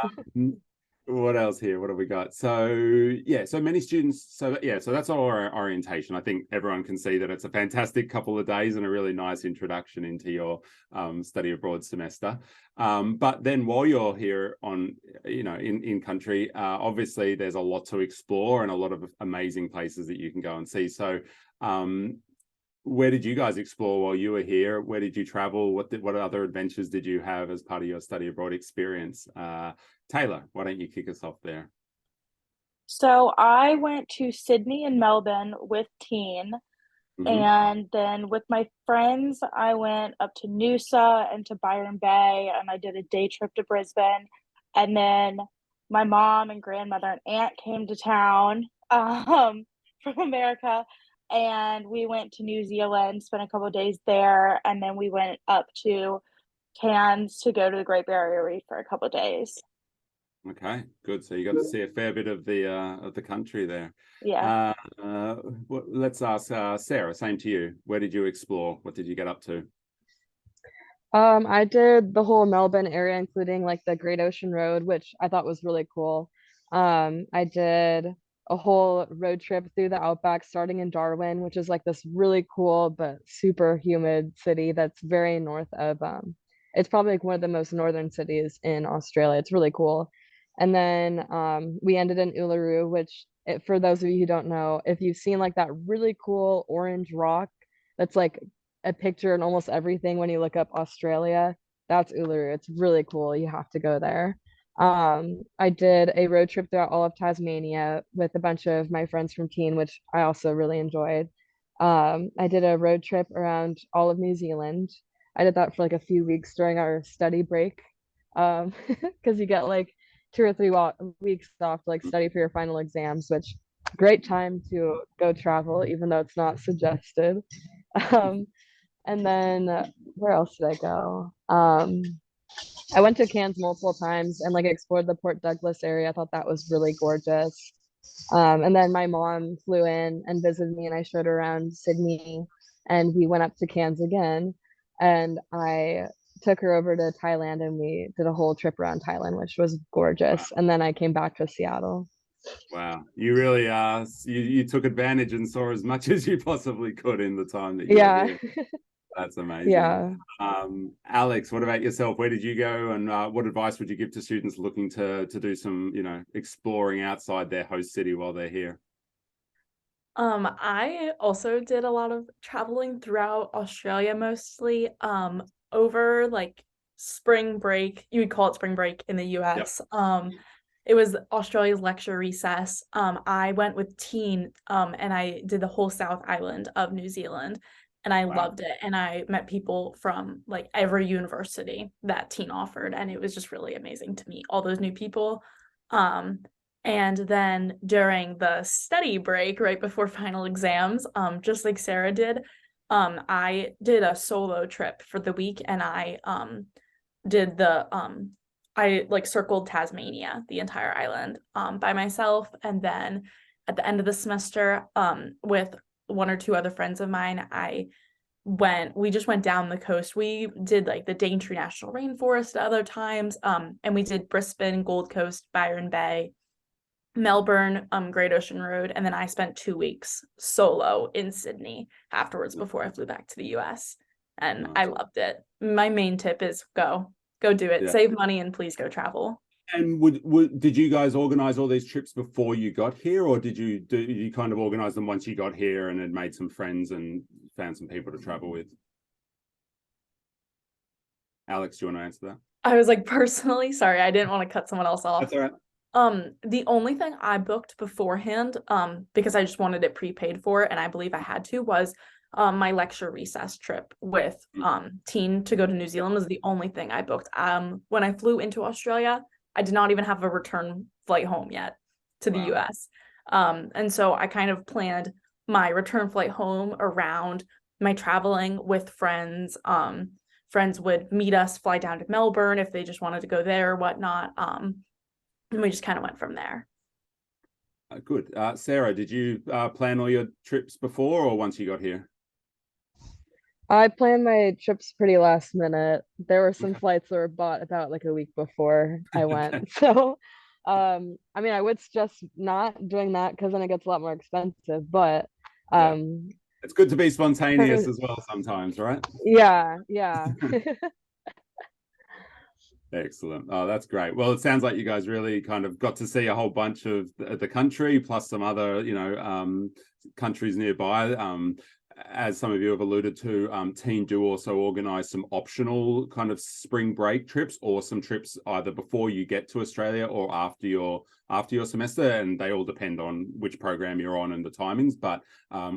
what else here? What have we got? So yeah, so many students. So yeah, so that's our orientation. I think everyone can see that it's a fantastic couple of days and a really nice introduction into your study abroad semester. But then while you're here on, in country, obviously there's a lot to explore and a lot of amazing places that you can go and see. So where did you guys explore while you were here? Where did you travel? What other adventures did you have as part of your study abroad experience? Taylor, why don't you kick us off there? So I went to Sydney and Melbourne with teen, and then with my friends, I went up to Noosa and to Byron Bay, and I did a day trip to Brisbane. And then my mom and grandmother and aunt came to town from America, and we went to New Zealand, spent a couple of days there, and then we went up to Cairns to go to the Great Barrier Reef for a couple of days. Okay, good. So you got to see a fair bit of the country there. Yeah. Let's ask Sarah. Same to you. Where did you explore? What did you get up to? I did the whole Melbourne area, including like the Great Ocean Road, which I thought was really cool. I did a whole road trip through the Outback, starting in Darwin, which is like this really cool but super humid city that's very north of it's probably like one of the most northern cities in Australia. It's really cool. And then we ended in Uluru, which for those of you who don't know, if you've seen like that really cool orange rock that's like a picture in almost everything when you look up Australia, that's Uluru. It's really cool. You have to go there. I did a road trip throughout all of Tasmania with a bunch of my friends from teen, which I also really enjoyed. I did a road trip around all of New Zealand. I did that for like a few weeks during our study break, because you get like 2 or 3 weeks off to like study for your final exams, which great time to go travel, even though it's not suggested. Um, and then where else did I go? I went to Cairns multiple times and like explored the Port Douglas area. I thought that was really gorgeous. And then my mom flew in and visited me, and I showed her around Sydney, and we went up to Cairns again, and I took her over to Thailand, and we did a whole trip around Thailand, which was gorgeous. And then I came back to Seattle. Wow, you really you took advantage and saw as much as you possibly could in the time that you were Yeah. here. That's amazing. Yeah. Alex, what about yourself? Where did you go, and what advice would you give to students looking to do some, exploring outside their host city while they're here? I also did a lot of traveling throughout Australia, mostly over like spring break. You would call it spring break in the US. Yep. It was Australia's lecture recess. I went with teen and I did the whole South Island of New Zealand, and I loved it. And I met people from like every university that teen offered, and it was just really amazing to meet all those new people. And then during the study break, right before final exams, just like Sarah did, I did a solo trip for the week, and I did the I like circled Tasmania, the entire island, by myself. And then at the end of the semester, with one or two other friends of mine, we just went down the coast. We did like the Daintree National Rainforest at other times. And we did Brisbane, Gold Coast, Byron Bay, Melbourne, Great Ocean Road. And then I spent 2 weeks solo in Sydney afterwards before I flew back to the US. And Nice. I loved it. My main tip is go do it. Yeah. Save money and please go travel. And did you guys organize all these trips before you got here, or did you kind of organize them once you got here and had made some friends and found some people to travel with? Alex, do you want to answer that? I was like, personally, sorry, I didn't want to cut someone else off. That's all right. The only thing I booked beforehand, because I just wanted it prepaid for, and I believe I had to, was my lecture recess trip with teen to go to New Zealand was the only thing I booked. When I flew into Australia, I did not even have a return flight home yet to the US. And so I kind of planned my return flight home around my traveling with friends. Friends would meet us, fly down to Melbourne if they just wanted to go there or whatnot. And we just kind of went from there. Good. Sarah, did you plan all your trips before or once you got here? I planned my trips pretty last minute. There were some flights that were bought about like a week before I went. So, I mean, I would suggest not doing that because then it gets a lot more expensive. But, it's good to be spontaneous as well sometimes, right? Yeah. Excellent. Oh, that's great. Well, it sounds like you guys really kind of got to see a whole bunch of the country, plus some other, countries nearby. As some of you have alluded to, Teen do also organise some optional kind of spring break trips, or some trips either before you get to Australia or after your semester, and they all depend on which program you're on and the timings. But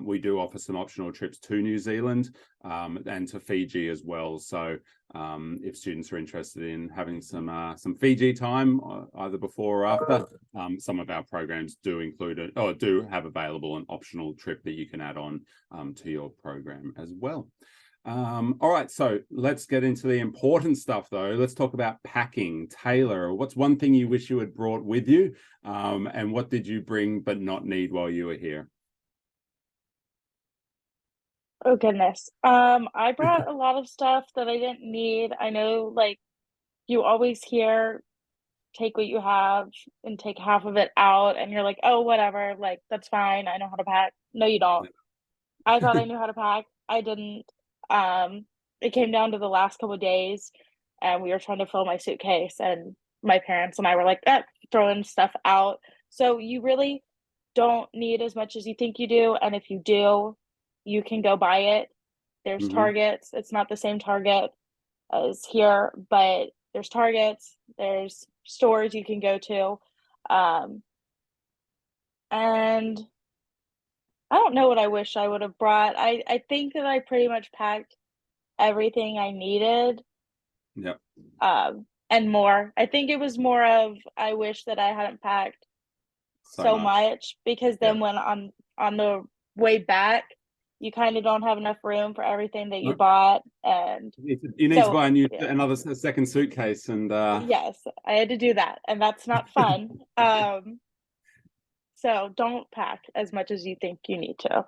we do offer some optional trips to New Zealand and to Fiji as well. So if students are interested in having some Fiji time, either before or after, some of our programs do include it, or do have available an optional trip that you can add on to your program as well. All right, so let's get into the important stuff though. Let's talk about packing. Taylor, what's one thing you wish you had brought with you, and what did you bring but not need while you were here? Oh goodness. I brought a lot of stuff that I didn't need. I know like you always hear take what you have and take half of it out, and you're like, oh whatever, like that's fine. I know how to pack. No, you don't. I thought I knew how to pack. I didn't. It came down to the last couple of days and we were trying to fill my suitcase, and my parents and I were like, throwing stuff out. So you really don't need as much as you think you do. And if you do, you can go buy it. There's Targets. It's not the same Target as here, but there's Targets, there's stores you can go to. And I don't know what I wish I would have brought. I think that I pretty much packed everything I needed. Yep. And more. I think it was more of I wish that I hadn't packed so much, because then when on the way back, you kind of don't have enough room for everything that you bought, and you need to buy another second suitcase. And yes, I had to do that, and that's not fun. So don't pack as much as you think you need to.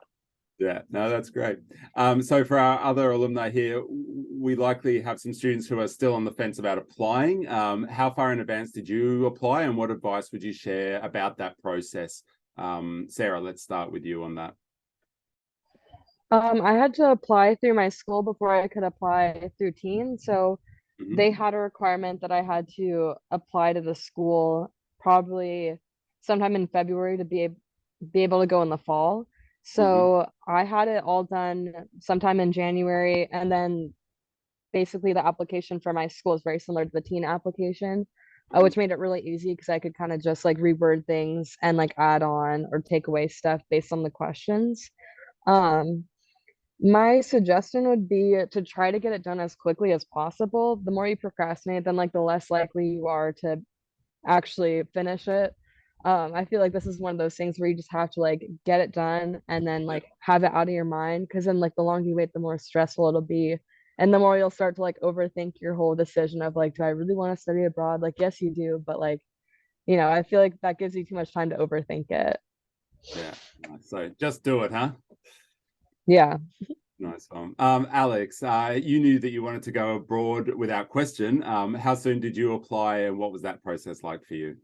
Yeah, no, that's great. So for our other alumni here, we likely have some students who are still on the fence about applying. How far in advance did you apply, and what advice would you share about that process? Sarah, let's start with you on that. I had to apply through my school before I could apply through Teen. So they had a requirement that I had to apply to the school probably sometime in February to be able to go in the fall. So I had it all done sometime in January, and then basically the application for my school is very similar to the Teen application, which made it really easy because I could kind of just like reword things and like add on or take away stuff based on the questions. My suggestion would be to try to get it done as quickly as possible. The more you procrastinate, then like the less likely you are to actually finish it. I feel like this is one of those things where you just have to like get it done and then like have it out of your mind, because then like the longer you wait, the more stressful it'll be, And the more you'll start to like overthink your whole decision of like, do I really want to study abroad? Like, yes, you do, but like, you know, I feel like that gives you too much time to overthink it. Yeah. So just do it, huh? Yeah. Nice one. Alex, you knew that you wanted to go abroad without question. How soon did you apply and what was that process like for you?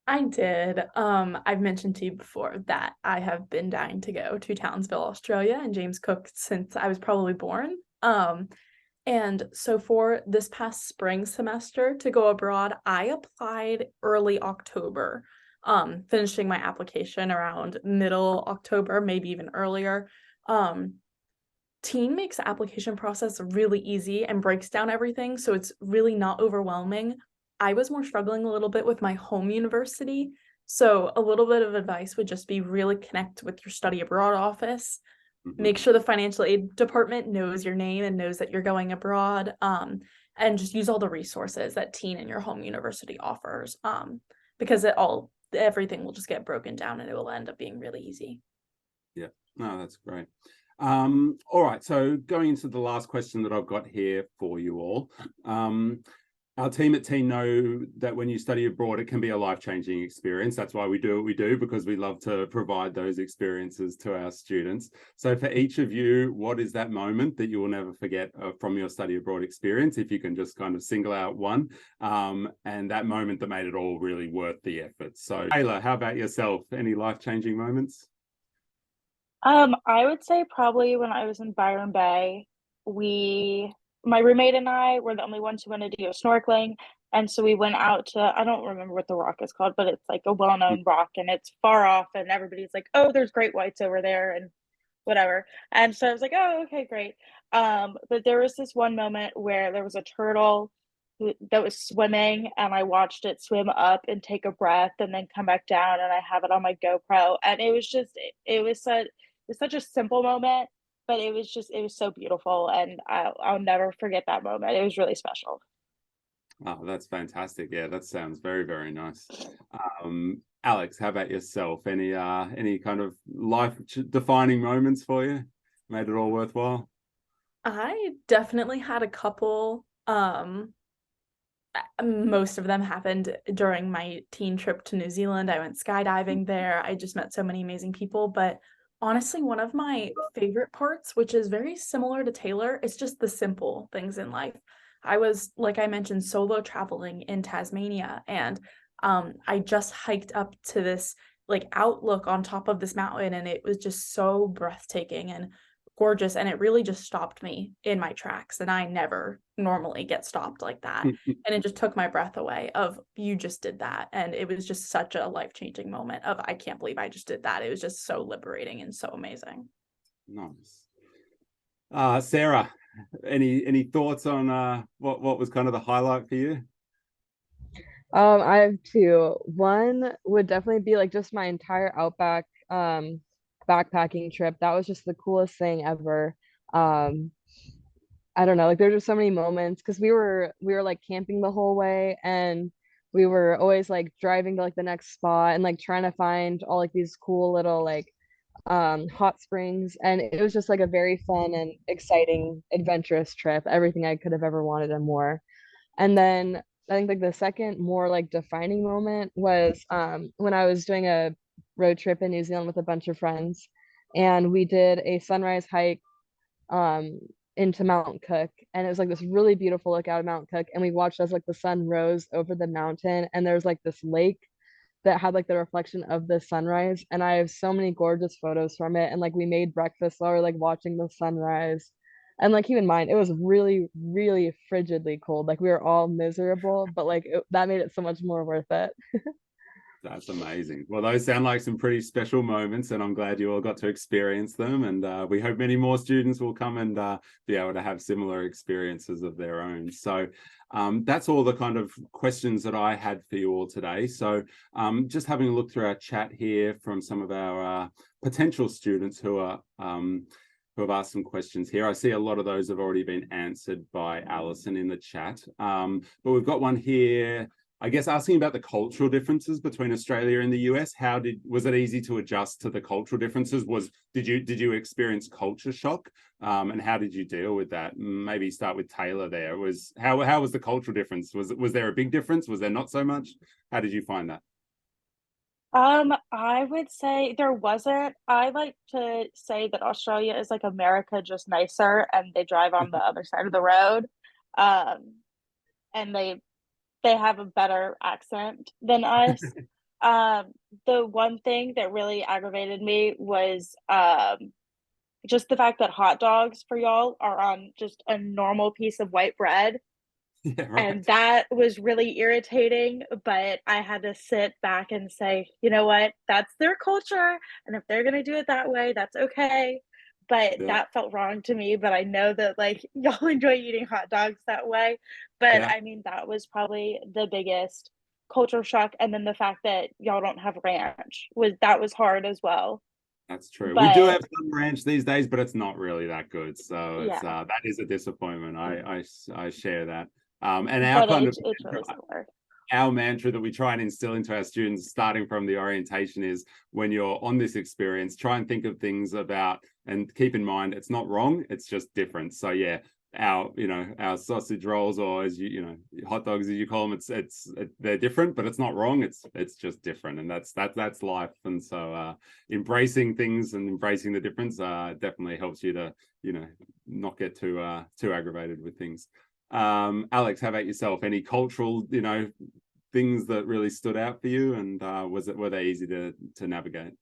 I did. I've mentioned to you before that I have been dying to go to Townsville, Australia, and James Cook since I was probably born. And so for this past spring semester to go abroad, I applied early October, finishing my application around middle October, maybe even earlier. Teen makes the application process really easy and breaks down everything, so it's really not overwhelming. I was more struggling a little bit with my home university, so a little bit of advice would just be really connect with your study abroad office. Make sure the financial aid department knows your name and knows that you're going abroad, and just use all the resources that Teen and your home university offers, because everything will just get broken down and it will end up being really easy. Yeah, no, that's great. All right, so going into the last question that I've got here for you all. Our team at Teen know that when you study abroad, it can be a life-changing experience. That's why we do what we do, because we love to provide those experiences to our students. So for each of you, what is that moment that you will never forget from your study abroad experience? If you can just kind of single out one, and that moment that made it all really worth the effort. So Taylor, how about yourself? Any life-changing moments? I would say probably when I was in Byron Bay, my roommate and I were the only ones who wanted to go snorkeling. And so we went out to, I don't remember what the rock is called, but it's like a well-known rock and it's far off and everybody's like, oh, there's great whites over there and whatever. And so I was like, oh, okay, great. But there was this one moment where there was a turtle that was swimming and I watched it swim up and take a breath and then come back down and I have it on my GoPro. And it was just, it was such a simple moment, but it was so beautiful and I'll never forget that moment. It was really special. Oh, that's fantastic. Yeah, that sounds very, very nice. Alex, how about yourself? Any kind of life defining moments for you? Made it all worthwhile? I definitely had a couple. Most of them happened during my teen trip to New Zealand. I went skydiving there. I just met so many amazing people. But honestly, one of my favorite parts, which is very similar to Taylor, it's just the simple things in life. I was, like I mentioned, solo traveling in Tasmania, and I just hiked up to this like outlook on top of this mountain, and it was just so breathtaking and gorgeous, and it really just stopped me in my tracks, and I never normally get stopped like that. And it just took my breath away of you just did that, and it was just such a life-changing moment of I can't believe I just did that. It was just so liberating and so amazing. Nice. Sarah, any thoughts on what was kind of the highlight for you? I have two. One would definitely be like just my entire Outback backpacking trip. That was just the coolest thing ever. Um, I don't know, like there's just so many moments because we were like camping the whole way and we were always like driving to like the next spot and like trying to find all like these cool little like hot springs, and it was just like a very fun and exciting adventurous trip, everything I could have ever wanted and more. And then I think like the second more like defining moment was when I was doing a road trip in New Zealand with a bunch of friends, and we did a sunrise hike um into Mount Cook, and it was like this really beautiful look out of Mount Cook, and we watched as like the sun rose over the mountain and there was like this lake that had like the reflection of the sunrise, and I have so many gorgeous photos from it. And like we made breakfast while we were like watching the sunrise, and like keep in mind it was really really frigidly cold, like we were all miserable, but like that made it so much more worth it. That's amazing. Well, those sound like some pretty special moments, and I'm glad you all got to experience them. And we hope many more students will come and be able to have similar experiences of their own. So that's all the kind of questions that I had for you all today. So just having a look through our chat here from some of our potential students who have asked some questions here. I see a lot of those have already been answered by Alison in the chat. But we've got one here I guess asking about the cultural differences between Australia and the US, was it easy to adjust to the cultural differences? Did you experience culture shock? And how did you deal with that? Maybe start with Taylor there. How was the cultural difference? Was there a big difference? Was there not so much? How did you find that? I would say there wasn't. I like to say that Australia is like America, just nicer, and they drive on the other side of the road. Um, and they have a better accent than us. Um, the one thing that really aggravated me was just the fact that hot dogs for y'all are on just a normal piece of white bread. Yeah, And right. that was really irritating, but I had to sit back and say, you know what? That's their culture. And if they're going to do it that way, that's okay. But Yeah, that felt wrong to me. But I know that like y'all enjoy eating hot dogs that way. But yeah. I mean, that was probably the biggest culture shock. And then the fact that y'all don't have ranch was hard as well. That's true. We do But have some ranch these days, but it's not really that good. So it's yeah, that is a disappointment. I share that. And our but kind of it's really similar. our mantra that we try and instill into our students starting from the orientation is, when you're on this experience, try and think of things about, and keep in mind it's not wrong, it's just different. So yeah, our sausage rolls, or as hot dogs as you call them, they're different, but it's not wrong, it's just different, and that's life. And so embracing things and embracing the difference definitely helps you to not get too aggravated with things. Alex, how about yourself? Any cultural things that really stood out for you, and were they easy to navigate?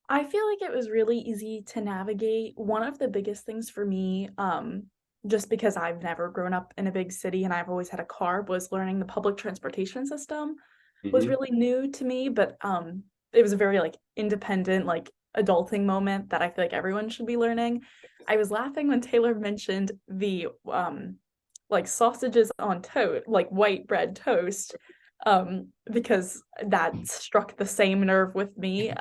I feel like it was really easy to navigate. One of the biggest things for me, just because I've never grown up in a big city and I've always had a car, was learning the public transportation system was Mm-hmm. really new to me, but it was a very like independent, like adulting moment that I feel like everyone should be learning. I was laughing when Taylor mentioned the like sausages on toast, like white bread toast, because that struck the same nerve with me.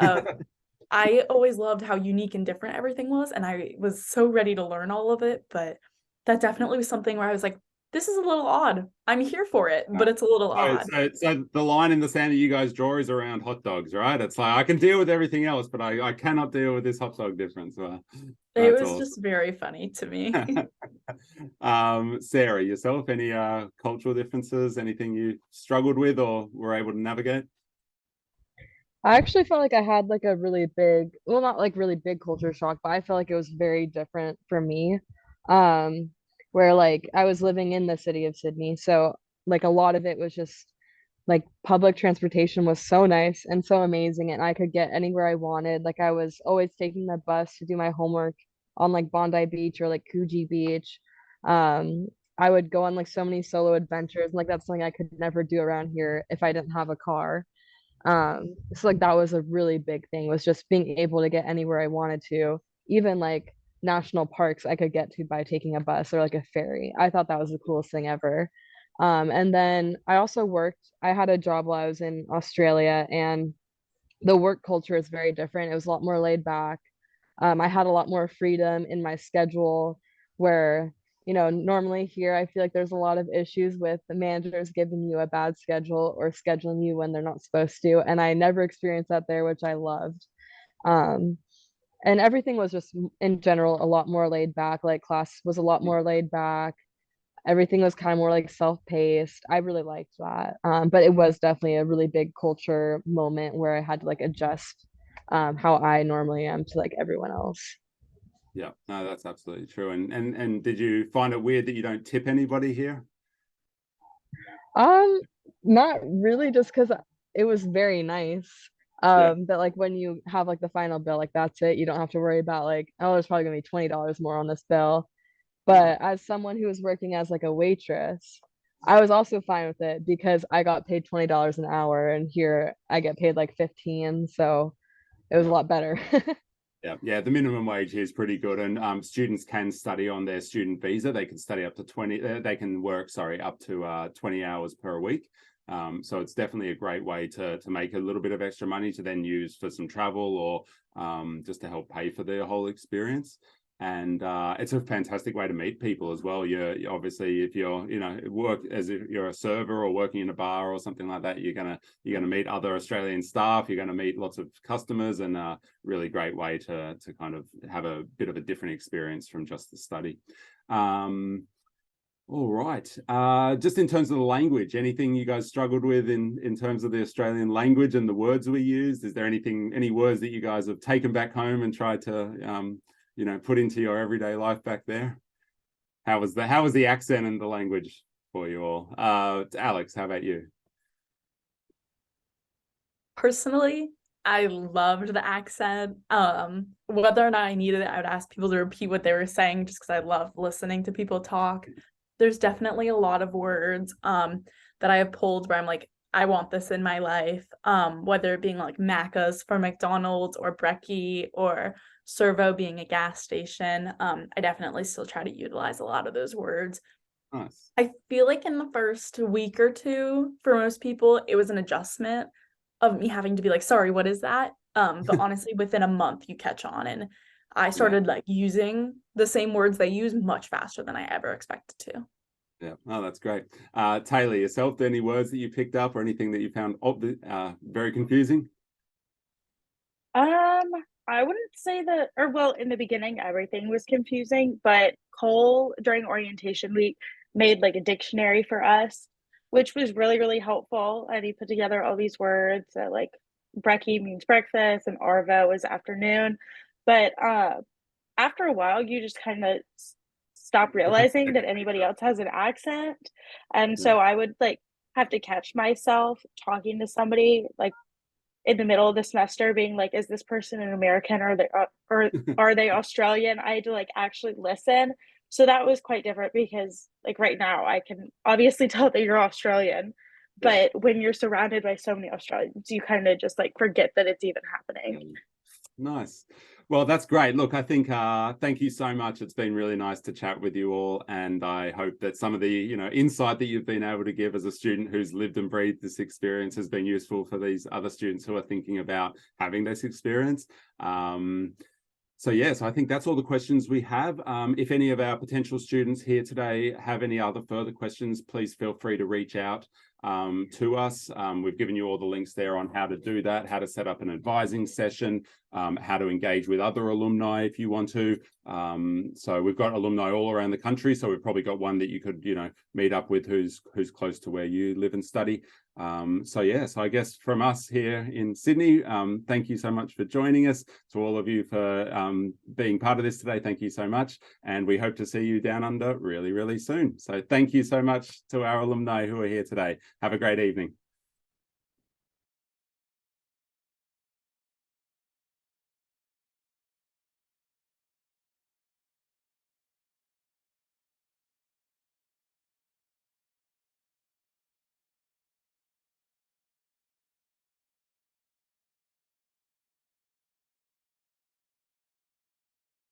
I always loved how unique and different everything was, and I was so ready to learn all of it, but that definitely was something where I was like, this is a little odd. I'm here for it, but it's a little odd. So the line in the sand that you guys draw is around hot dogs, right? It's like, I can deal with everything else, but I cannot deal with this hot dog difference. It That's was awesome. just very funny to me. Sarah, yourself, any cultural differences, anything you struggled with or were able to navigate? I actually felt like I had like a really big, well, not like really big culture shock, but I felt like it was very different for me. Um, where like I was living in the city of Sydney, so like a lot of it was just like public transportation was so nice and so amazing, and I could get anywhere I wanted. Like I was always taking the bus to do my homework on like Bondi Beach or like Coogee Beach. Um, I would go on like so many solo adventures, and like that's something I could never do around here if I didn't have a car. So like that was a really big thing, was just being able to get anywhere I wanted to, even like national parks I could get to by taking a bus or like a ferry. I thought that was the coolest thing ever. And then I had a job while I was in Australia, and the work culture is very different. It was a lot more laid back. I had a lot more freedom in my schedule, where, normally here I feel like there's a lot of issues with the managers giving you a bad schedule or scheduling you when they're not supposed to. And I never experienced that there, which I loved. Um, and everything was just in general a lot more laid back. Like class was a lot more laid back. Everything was kind of more like self-paced. I really liked that. But it was definitely a really big culture moment where I had to like adjust how I normally am to like everyone else. Yeah, no, that's absolutely true. And did you find it weird that you don't tip anybody here? Um, Not really, just because it was very nice. Yeah. But like when you have like the final bill, like that's it. You don't have to worry about like, oh, there's probably gonna be $20 more on this bill. Oh, But as someone who was working as like a waitress, I was also fine with it because I got paid $20 an hour, and here I get paid like 15, so it was a yeah. lot better. Yeah. The minimum wage here is pretty good, and students can study on their student visa. They can study up to 20. They can work, sorry, up to 20 hours per week. So it's definitely a great way to make a little bit of extra money to then use for some travel or just to help pay for the whole experience. And it's a fantastic way to meet people as well. You're obviously, if you're, you know, work as if you're a server or working in a bar or something like that, you're gonna meet other Australian staff. You're gonna meet lots of customers, and a really great way to kind of have a bit of a different experience from just the study. All right. Just in terms of the language, anything you guys struggled with in terms of the Australian language and the words we used? Is there any words that you guys have taken back home and tried to you know, put into your everyday life back there? How was the accent and the language for you all? Alex, how about you? Personally, I loved the accent. Whether or not I needed it, I would ask people to repeat what they were saying just because I love listening to people talk. There's definitely a lot of words that I have pulled where I'm like, I want this in my life. Whether it being like Macca's for McDonald's or Brekkie or Servo being a gas station. I definitely still try to utilize a lot of those words. Nice. I feel like in the first week or two, for most people, it was an adjustment of me having to be like, sorry, what is that? But honestly, within a month, you catch on. And I started like using the same words they use much faster than I ever expected to. Yeah. Oh, that's great. Taylor, yourself, any words that you picked up or anything that you found very confusing? I wouldn't say that, or well, in the beginning, everything was confusing, but Cole during orientation week made like a dictionary for us, which was really, really helpful. And he put together all these words that like brekkie means breakfast and arvo is afternoon. But after a while, you just kind of stop realizing that anybody else has an accent. And so I would like have to catch myself talking to somebody like in the middle of the semester being like, is this person an American or are they Australian? I had to like actually listen. So that was quite different because like right now I can obviously tell that you're Australian, but when you're surrounded by so many Australians, you kind of just like forget that it's even happening. Nice. Well, that's great. Look, I think thank you so much. It's been really nice to chat with you all, and I hope that some of the, you know, insight that you've been able to give as a student who's lived and breathed this experience has been useful for these other students who are thinking about having this experience. So yes, I think that's all the questions we have. If any of our potential students here today have any other further questions, please feel free to reach out to us. We've given you all the links there on how to do that, how to set up an advising session, how to engage with other alumni if you want to. So we've got alumni all around the country. So we've probably got one that you could, you know, meet up with who's close to where you live and study. So yes, I guess from us here in Sydney, thank you so much for joining us. To all of you for being part of this today, thank you so much. And we hope to see you down under really, really soon. So thank you so much to our alumni who are here today. Have a great evening.